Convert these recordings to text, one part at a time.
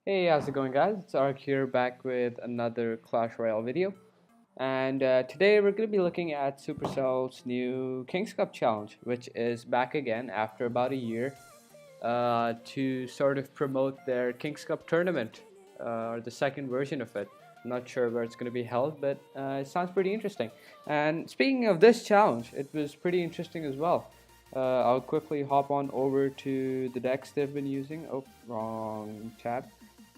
Hey, how's it going, guys? It's Ark here, back with another Clash Royale video. And today we're going to be looking at Supercell's new Kings Cup challenge, which is back again after about a year to sort of promote their Kings Cup tournament, or the second version of it. I'm not sure where it's going to be held, but it sounds pretty interesting. And speaking of this challenge, it was pretty interesting as well. I'll quickly hop on over to the decks they've been using. Oh, wrong tab.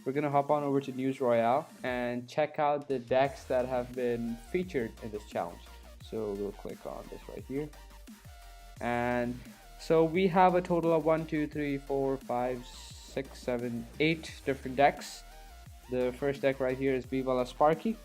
We're gonna hop on over to News Royale and check out the decks that have been featured in this challenge. So we'll click on this right here. And so we have a total of 1, 2, 3, 4, 5, 6, 7, 8 different decks. The first deck right here is Viva La Sparky.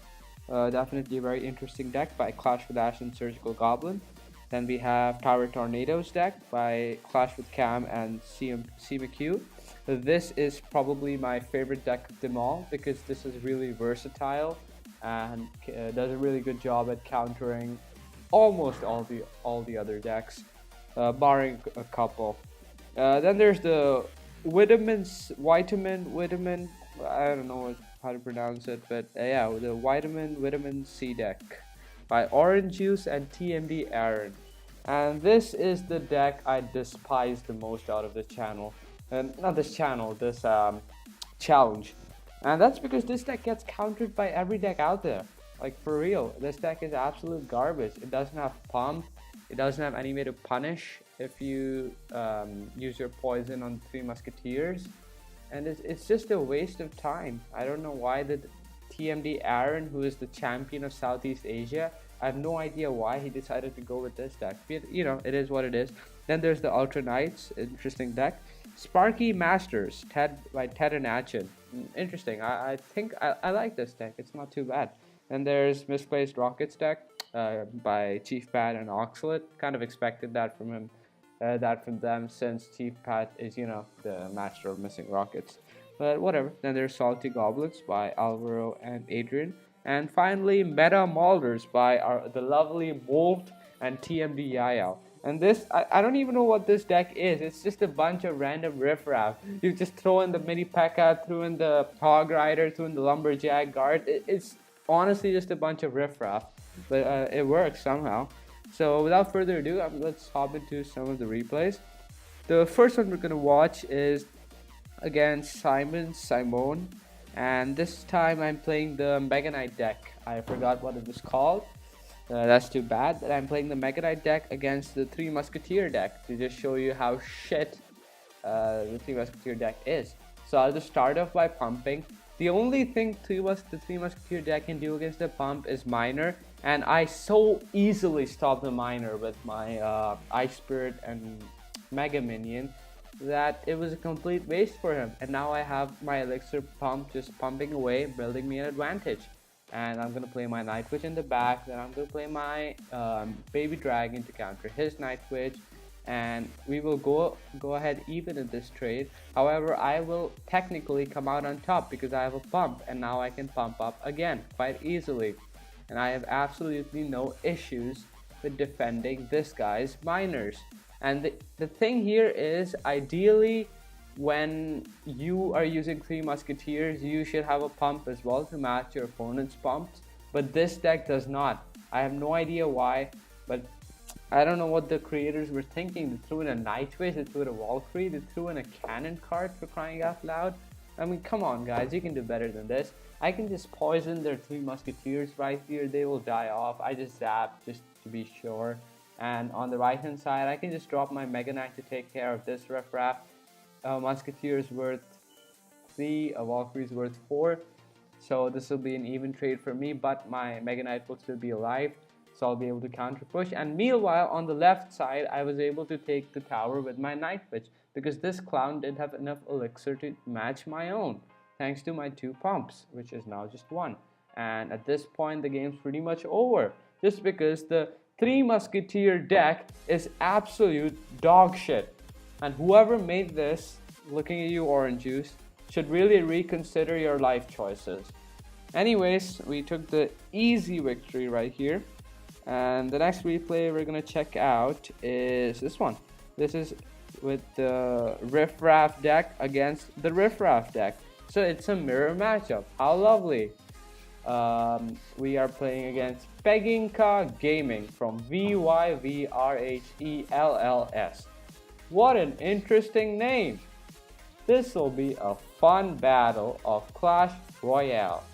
Definitely a very interesting deck by Clash with Ash and Surgical Goblin. Then we have Tower Tornadoes deck by Clash with Cam and CMQ. This is probably my favorite deck of them all because this is really versatile and does a really good job at countering almost all the other decks, barring a couple. Then there's the Vitamin. I don't know how to pronounce it, but yeah, the Vitamin C deck by Orange Juice and TMD Aaron. And this is the deck I despise the most out of this channel. And not this channel, this challenge. And that's because this deck gets countered by every deck out there. Like, for real, this deck is absolute garbage. It doesn't have pump, it doesn't have any way to punish if you use your poison on Three Musketeers. And it's just a waste of time. I don't know why the TMD Aaron, who is the champion of Southeast Asia, I have no idea why he decided to go with this deck. But, you know, it is what it is. Then there's the Ultra Knights, interesting deck. Sparky Masters, by Ted and Atchin. Interesting. I think I like this deck. It's not too bad. And there's Misplaced Rockets deck by Chief Pat and Oxalate. Kind of expected that from him. That from them, since Chief Pat is, you know, the master of missing rockets. But whatever. Then there's Salty Goblins by Alvaro and Adrian. And finally, Meta Malders by the lovely Molt and TMD Yayao. And this, I don't even know what this deck is. It's just a bunch of random riffraff. You just throw in the Mini P.E.K.K.A, throw in the Hog Rider, throw in the Lumberjack Guard. It's honestly just a bunch of riffraff. But it works somehow. So without further ado, let's hop into some of the replays. The first one we're going to watch is against Simone. And this time I'm playing the Mega Knight deck. I forgot what it was called. That's too bad. But I'm playing the Mega Knight deck against the Three Musketeer deck to just show you how shit the Three Musketeer deck is. So I'll just start off by pumping. The only thing the Three Musketeer deck can do against the pump is Miner. And I so easily stop the Miner with my Ice Spirit and Mega Minion that it was a complete waste for him. And now I have my Elixir pump just pumping away, building me an advantage. And I'm going to play my Night Witch in the back, then I'm going to play my Baby Dragon to counter his Night Witch, and we will go ahead even in this trade. However, I will technically come out on top because I have a pump, and now I can pump up again quite easily. And I have absolutely no issues with defending this guy's miners. And the thing here is, ideally, when you are using Three Musketeers, you should have a pump as well to match your opponent's pumps. But this deck does not. I have no idea why, but I don't know what the creators were thinking. They threw in a Nightwish, they threw in a Valkyrie, they threw in a cannon card, for crying out loud. I mean, come on guys, you can do better than this. I can just poison their Three Musketeers right here, they will die off. I just zap just to be sure. And on the right hand side, I can just drop my Mega Knight to take care of this riffraff. Musketeer is worth 3, a Valkyrie is worth 4. So this will be an even trade for me, but my Mega Knight will still be alive. So I'll be able to counter push. And meanwhile, on the left side, I was able to take the tower with my Night Witch, because this clown did have enough elixir to match my own, thanks to my 2 pumps, which is now just 1. And at this point, the game's pretty much over, just because the Three Musketeer deck is absolute dog shit. And whoever made this, looking at you Orange Juice, should really reconsider your life choices. Anyways, we took the easy victory right here. And the next replay we're going to check out is this one. This is with the Riff Raff deck against the Riff Raff deck. So it's a mirror matchup. How lovely. We are playing against Peginka Gaming from VYVRHELLS. What an interesting name! This will be a fun battle of Clash Royale.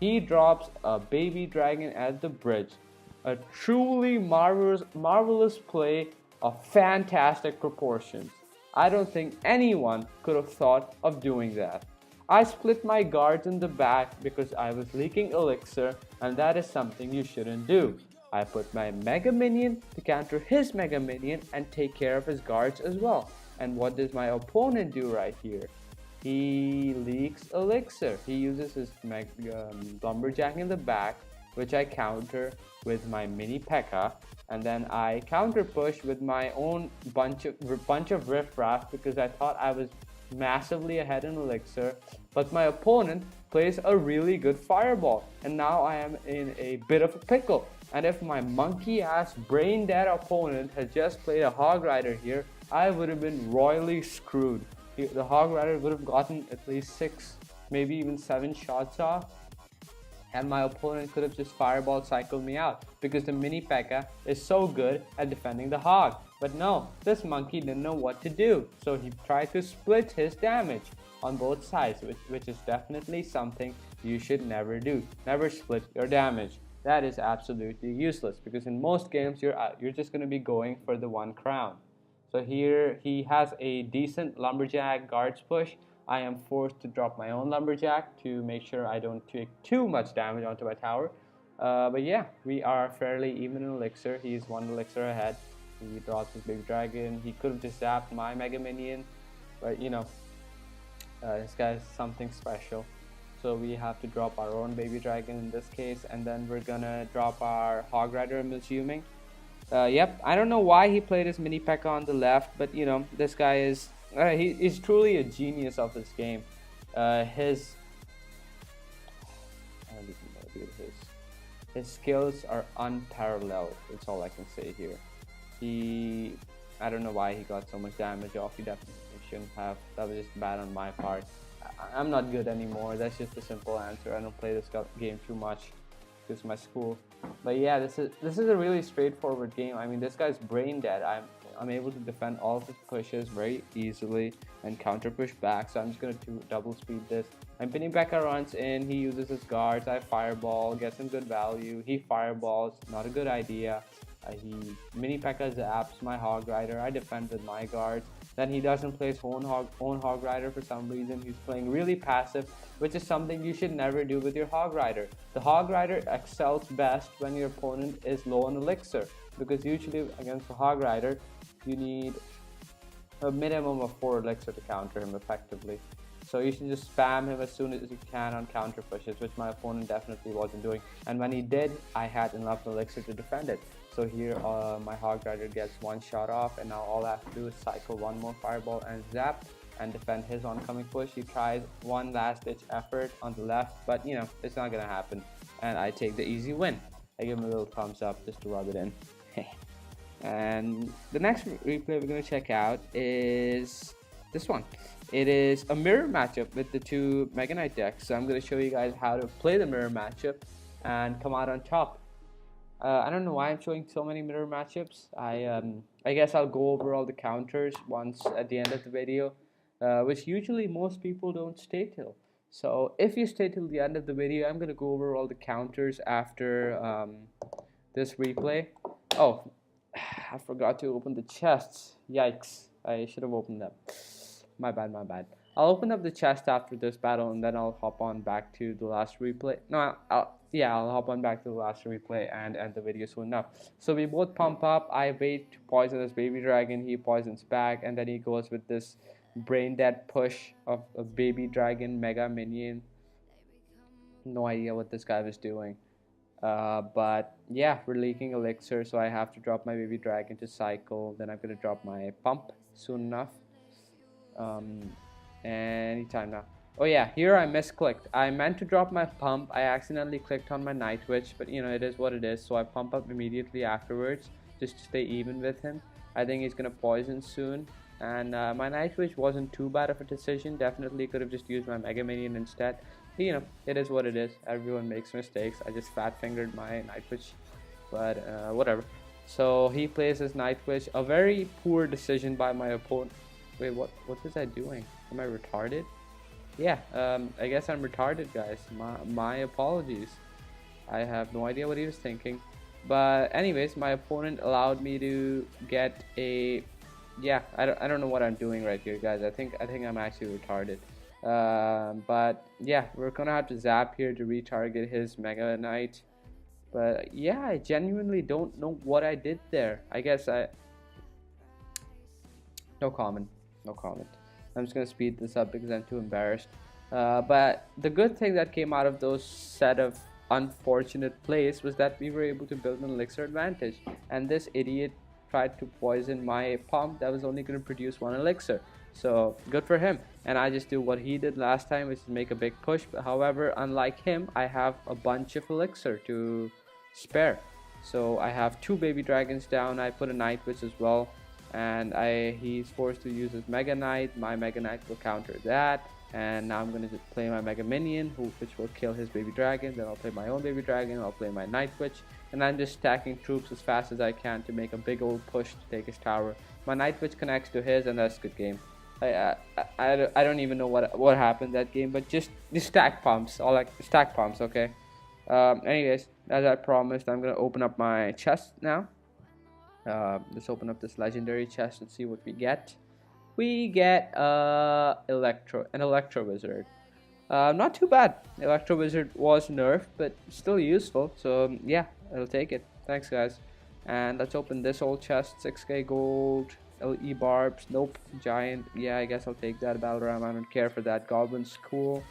He drops a baby dragon at the bridge. A truly marvelous play of fantastic proportions. I don't think anyone could have thought of doing that. I split my guards in the back because I was leaking elixir, and that is something you shouldn't do. I put my Mega Minion to counter his Mega Minion and take care of his guards as well. And what does my opponent do right here? He leaks elixir. He uses his lumberjack in the back, which I counter with my mini P.E.K.K.A. And then I counter push with my own bunch of riffraff because I thought I was massively ahead in elixir. But my opponent plays a really good fireball, and now I am in a bit of a pickle. And if my monkey ass brain dead opponent had just played a hog rider here, I would have been royally screwed. The hog rider would have gotten at least 6, maybe even 7 shots off, and my opponent could have just fireball cycled me out because the mini P.E.K.K.A. is so good at defending the hog. But no, this monkey didn't know what to do, so he tried to split his damage on both sides, which is definitely something you should never do. Never split your damage. That is absolutely useless because in most games you're just going to be going for the 1 crown. So here he has a decent lumberjack guards push. I am forced to drop my own lumberjack to make sure I don't take too much damage onto my tower. But yeah, we are fairly even in elixir. He's 1 elixir ahead. He draws his big dragon. He could have just zapped my Mega Minion, but you know, this guy is something special. So we have to drop our own baby dragon in this case, and then we're gonna drop our hog rider, I'm assuming. Yep, I don't know why he played his mini P.E.K.K.A. on the left, but you know, this guy is he's truly a genius of this game. I don't even know, dude. His skills are unparalleled. That's all I can say here. I don't know why he got so much damage off. He definitely shouldn't have. That was just bad on my part. I'm not good anymore. That's just a simple answer. I don't play this game too much because of my school. But yeah, this is a really straightforward game. I mean, this guy's brain dead. I'm able to defend all of his pushes very easily and counter push back. So I'm just gonna double speed this. And mini P.E.K.K.A. runs in. He uses his guards. I fireball, get some good value. He fireballs. Not a good idea. He mini P.E.K.K.A. zaps my hog rider. I defend with my guards. Then he doesn't play his own hog rider for some reason. He's playing really passive, which is something you should never do with your hog rider. The hog rider excels best when your opponent is low on elixir, because usually against the hog rider you need a minimum of 4 elixir to counter him effectively. So you should just spam him as soon as you can on counter pushes, which my opponent definitely wasn't doing. And when he did, I had enough elixir to defend it. So here my hog rider gets 1 shot off, and now all I have to do is cycle 1 more fireball and zap and defend his oncoming push. He tries 1 last ditch effort on the left, but you know, it's not gonna happen. And I take the easy win. I give him a little thumbs up just to rub it in. And the next replay we're gonna check out is this one. It is a mirror matchup with the 2 Mega Knight decks. So I'm going to show you guys how to play the mirror matchup and come out on top. I don't know why I'm showing so many mirror matchups. I guess I'll go over all the counters once at the end of the video, which usually most people don't stay till. So if you stay till the end of the video, I'm going to go over all the counters after this replay. Oh, I forgot to open the chests. Yikes, I should have opened them. My bad. I'll open up the chest after this battle, and then I'll hop on back to the last replay. No, I'll hop on back to the last replay and end the video soon enough. So we both pump up. I wait to poison this baby dragon. He poisons back, and then he goes with this brain dead push of a baby dragon Mega Minion. No idea what this guy was doing. But yeah, we're leaking elixir, so I have to drop my baby dragon to cycle. Then I'm gonna drop my pump soon enough. Anytime now. Oh yeah, here I misclicked. I meant to drop my pump. I accidentally clicked on my Night Witch, but you know, it is what it is. So I pump up immediately afterwards just to stay even with him. I think he's gonna poison soon, and my Night Wish wasn't too bad of a decision. Definitely could have just used my Mega Minion instead. But, it is what it is. Everyone makes mistakes. I just fat fingered my Night Wish, but whatever. So he plays his Night Wish. A very poor decision by my opponent. Wait, what was I doing? Am I retarded? Yeah, I guess I'm retarded, guys. My apologies. I have no idea what he was thinking. But anyways, my opponent allowed me to get a... Yeah, I don't know what I'm doing right here, guys. I think I'm actually retarded. But yeah, we're gonna have to zap here to retarget his Mega Knight. But yeah, I genuinely don't know what I did there. I guess no comment. No comment. I'm just gonna speed this up because I'm too embarrassed. But the good thing that came out of those set of unfortunate plays was that we were able to build an elixir advantage, and this idiot tried to poison my pump that was only going to produce one elixir. So good for him, and I just do what he did last time, which is make a big push. But however, unlike him, I have a bunch of elixir to spare. So I have 2 baby dragons down. I put a Night Witch as well, and he's forced to use his Mega Knight. My Mega Knight will counter that, and now I'm going to play my Mega Minion, which will kill his baby dragon. Then I'll play my own baby dragon. I'll play my Night Witch, and I'm just stacking troops as fast as I can to make a big old push to take his tower. My Night Witch connects to his, and that's a good game. I don't even know what happened that game, but just stack pumps, all like stack pumps, okay. Anyways, as I promised, I'm gonna open up my chest now. Let's open up this legendary chest and see what we get. We get an Electro Wizard. Not too bad. Electro Wizard was nerfed, but still useful. So yeah, I'll take it. Thanks, guys. And let's open this old chest. 6k gold. LE barbs. Nope. Giant. Yeah, I guess I'll take that. Battle Ram. I don't care for that. Goblin's cool.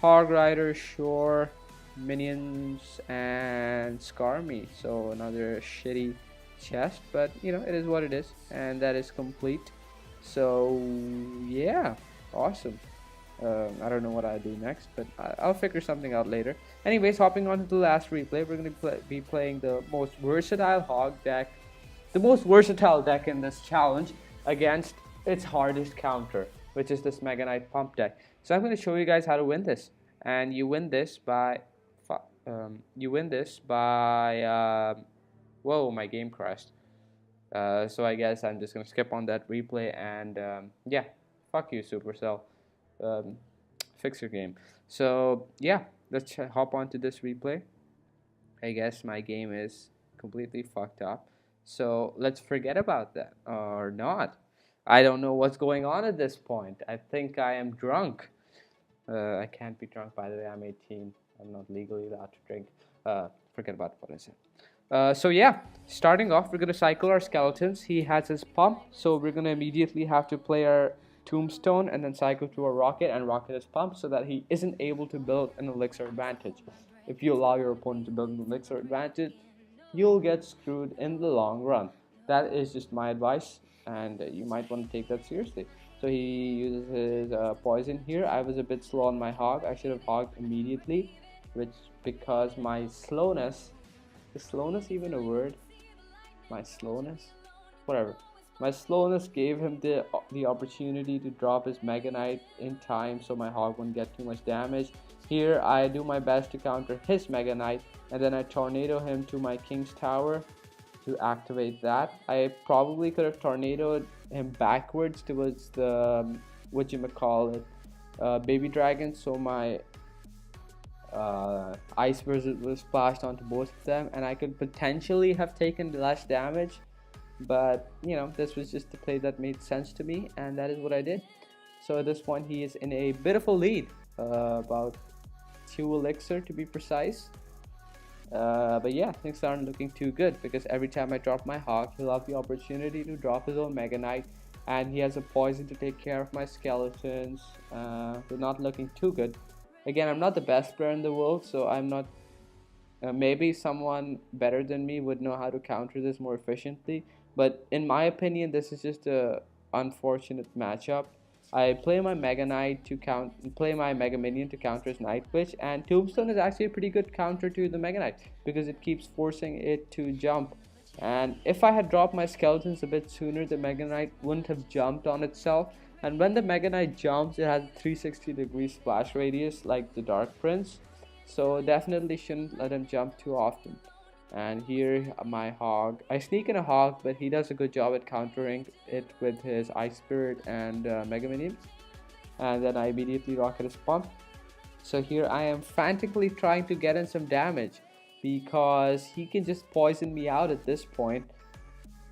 Hog Rider. Sure. Minions and Scar Me. So another shitty chest, but it is what it is, and that is complete. So yeah, awesome. I don't know what I'll do next, but I'll figure something out later. Anyways, hopping on to the last replay, we're going to be playing the most versatile hog deck, the most versatile deck in this challenge against its hardest counter, which is this Mega Knight pump deck. So I'm going to show you guys how to win this, and you win this by whoa, my game crashed. So I guess I'm just gonna skip on that replay, and yeah, fuck you, Supercell. Fix your game. So yeah, let's hop on to this replay. I guess my game is completely fucked up, so let's forget about that, or not. I don't know what's going on at this point. I think I am drunk. I can't be drunk, by the way. I'm 18. I'm not legally allowed to drink. Forget about what I said. So yeah, starting off, we're gonna cycle our skeletons. He has his pump, so we're gonna immediately have to play our tombstone and then cycle to a rocket and rocket his pump so that he isn't able to build an elixir advantage. If you allow your opponent to build an elixir advantage, you'll get screwed in the long run. That is just my advice, and you might want to take that seriously. So he uses his poison here. I was a bit slow on my hog. I should have hogged immediately, which because my slowness, is slowness even a word? My slowness? Whatever. My slowness gave him the opportunity to drop his Mega Knight in time, so my hog won't get too much damage. Here I do my best to counter his Mega Knight, and then I tornado him to my King's Tower to activate that. I probably could have tornadoed him backwards towards the baby dragon, so my ice wizard was splashed onto both of them, and I could potentially have taken less damage, but this was just the play that made sense to me, and that is what I did. So at this point he is in a bit of a lead, about 2 elixir to be precise. But yeah, things aren't looking too good because every time I drop my hog, he'll have the opportunity to drop his own Mega Knight, and he has a poison to take care of my skeletons. They're not looking too good. Again, I'm not the best player in the world, so I'm not. Maybe someone better than me would know how to counter this more efficiently, but in my opinion, this is just a unfortunate matchup. I play my Mega Knight to play my Mega Minion to counter his Night Witch, and Tombstone is actually a pretty good counter to the Mega Knight because it keeps forcing it to jump And if I had dropped my skeletons a bit sooner, the Mega Knight wouldn't have jumped on itself. And when the Mega Knight jumps, it has a 360-degree splash radius like the Dark Prince. So definitely shouldn't let him jump too often. And here my Hog. I sneak in a Hog, but he does a good job at countering it with his Ice Spirit and Mega Minions. And then I immediately rocket his pump. So here I am frantically trying to get in some damage because he can just poison me out at this point,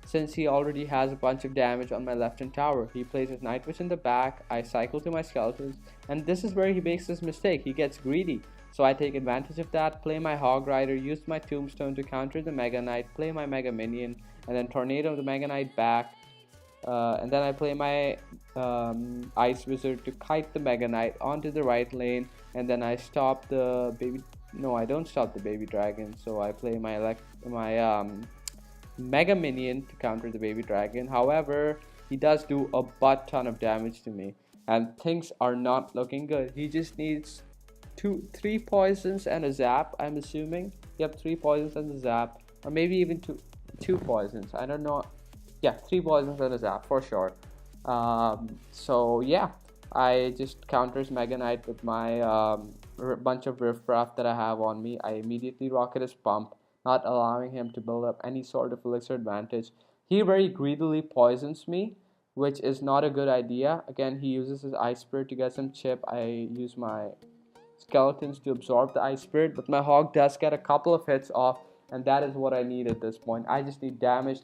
since he already has a bunch of damage on my left-hand tower. He plays his Night Witch in the back, I cycle to my skeletons, and this is where he makes his mistake. He gets greedy. So I take advantage of that, play my Hog Rider, use my Tombstone to counter the Mega Knight, play my Mega Minion, and then Tornado the Mega Knight back. And then I play my Ice Wizard to kite the Mega Knight onto the right lane, and then I stop the baby. No, I don't stop the baby dragon. So I play my Mega Minion to counter the baby dragon. However, he does do a butt ton of damage to me, and things are not looking good. He just needs three poisons and a zap. I'm assuming. Yep, 3 poisons and a zap, or maybe even two poisons. I don't know. Yeah, 3 poisons and a zap for sure. So yeah, I just counters Mega Knight with my bunch of Riffraff that I have on me. I immediately rocket his pump, not allowing him to build up any sort of elixir advantage. He very greedily poisons me, which is not a good idea. Again, he uses his Ice Spirit to get some chip. I use my skeletons to absorb the Ice Spirit, but my Hog does get a couple of hits off, and that is what I need at this point. I just need damage.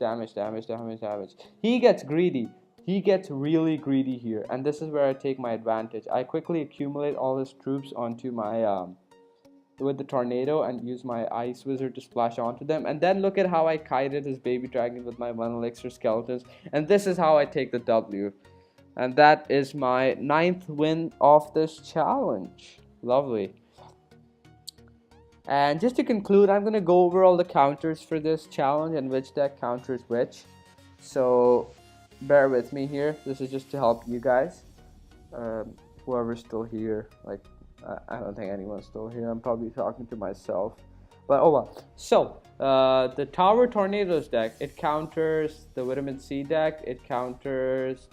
He gets greedy. He gets really greedy here, and this is where I take my advantage. I quickly accumulate all his troops onto my with the Tornado and use my Ice Wizard to splash onto them, and then look at how I kited his baby dragon with my 1 elixir skeletons, and this is how I take the W. And that is my 9th win of this challenge. Lovely. And just to conclude, I'm going to go over all the counters for this challenge and which deck counters which. So bear with me here. This is just to help you guys. Whoever's still here. Like, I don't think anyone's still here. I'm probably talking to myself. But oh well. So the Tower Tornadoes deck, it counters the Vitamin C deck. It counters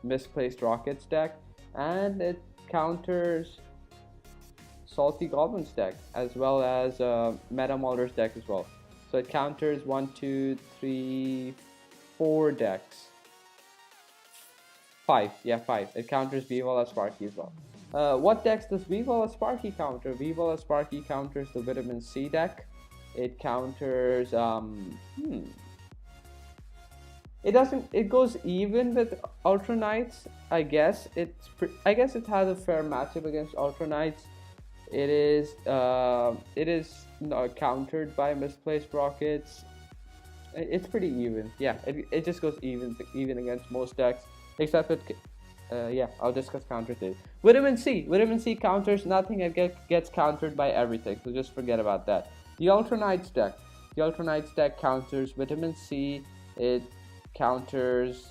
Misplaced Rockets deck. And it counters Salty Goblins deck, as well as Meta Mauler's deck as well. So it counters 1, 2, 3, 4 decks. 5, yeah, 5. It counters Vivala Sparky as well. What decks does Vivala Sparky counter? Vivala Sparky counters the Vitamin C deck. It counters it doesn't. It goes even with Ultra Knights. I guess it has a fair matchup against Ultra Knights. It is countered by Misplaced Rockets. It's pretty even. Yeah, it just goes even against most decks, except it. Yeah, I'll discuss counters later. Vitamin C counters nothing. It gets countered by everything. So just forget about that. The Ultra Knights deck counters Vitamin C. It counters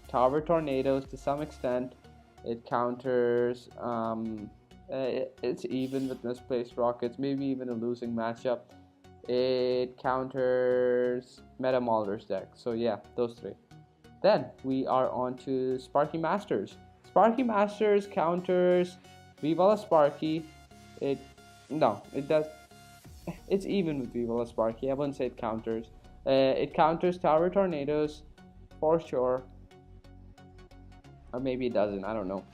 Tower Tornadoes to some extent. It counters it's even with Misplaced Rockets, maybe even a losing matchup. It counters Meta Mauler's deck. So yeah, those 3. Then we are on to Sparky Masters. Sparky Masters counters Vivala Sparky. It does. It's even with Vivala Sparky. I wouldn't say it counters. It counters Tower Tornadoes for sure. Or maybe it doesn't. I don't know.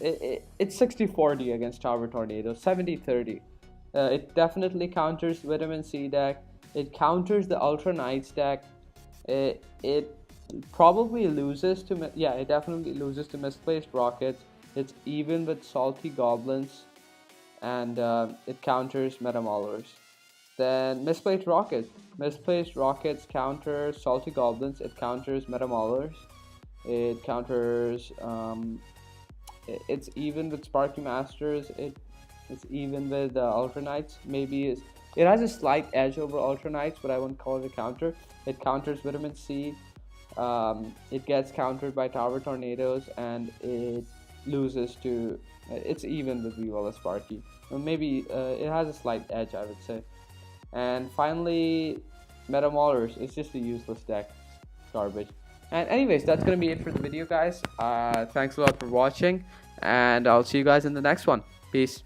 It's 60-40 against Tower Tornado, 70-30. It definitely counters Vitamin C deck. It counters the Ultra Knights deck. It probably loses to it definitely loses to Misplaced Rockets. It's even with Salty Goblins, and it counters Meta Maulers. Then Misplaced Rockets counters Salty Goblins. It counters Meta Maulers. It counters it's even with Sparky Masters. It's even with Ultra Knights. Maybe it has a slight edge over Ultra Knights, but I wouldn't call it a counter. It counters Vitamin C. It gets countered by Tower Tornadoes, and it loses to. It's even with Vivala Sparky. Maybe it has a slight edge, I would say. And finally, Meta Maulers, it's just a useless deck. Garbage. And anyways, that's gonna be it for the video, guys. Thanks a lot for watching, and I'll see you guys in the next one. Peace.